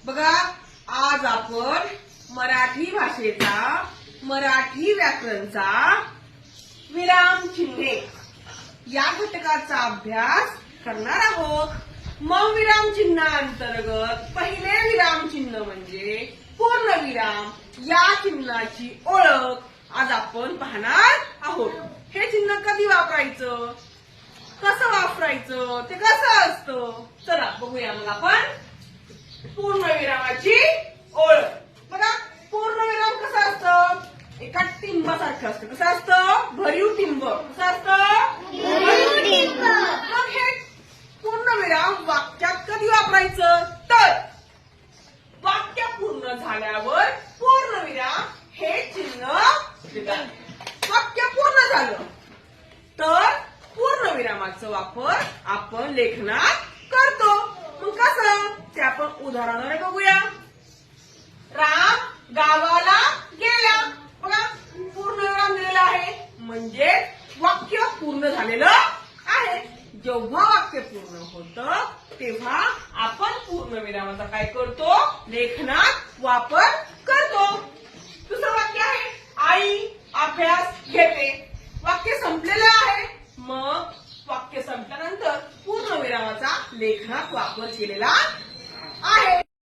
बघा, आज आपण मराठी भाषेचा, मराठी व्याकरणचा विराम चिन्हे या घटकाचा अभ्यास करणार आहोत. मग विराम चिन्हाअंतर्गत पहिले विराम चिन्ह म्हणजे पूर्णविराम. या चिन्हाची ओळख आज आपण पाहणार आहोत. हे चिन्ह कधी वापरायचं, कसं वापरायचं, ते कसं असतं, चला बघूया. मग आपण पूर्णविरामाची ओळख. बघा, पूर्णविराम कसं असतं, एका टिंबासारखं असतं. कसं असतं, भरीव टिंब. कसं असतं, भरीव टिंब. मग हे पूर्णविराम वाक्यात कधी वापरायचं, तर वाक्य पूर्ण झाल्यावर पूर्णविराम हे चिन्ह देतात. वाक्य पूर्ण झालं तर पूर्णविरामाचा वापर आपण लेखनात करतो. मग कसं, ते आपण उदाहरणाने बघूया. राम गावाला गेला. बघा, पूर्णविराम दिलेला आहे म्हणजे वाक्य पूर्ण झालेलं आहे. जेव्हा वाक्य पूर्ण होतं तेव्हा आपण पूर्णविरामाचा काय करतो, लेखनात वापर करतो. दुसरं वाक्य आहे, आई अभ्यास घेते. वाक्य संपलेलं आहे. मग वाक्य संपल्यानंतर पूर्णविरामाचा लेखनात वापर केलेला आहे.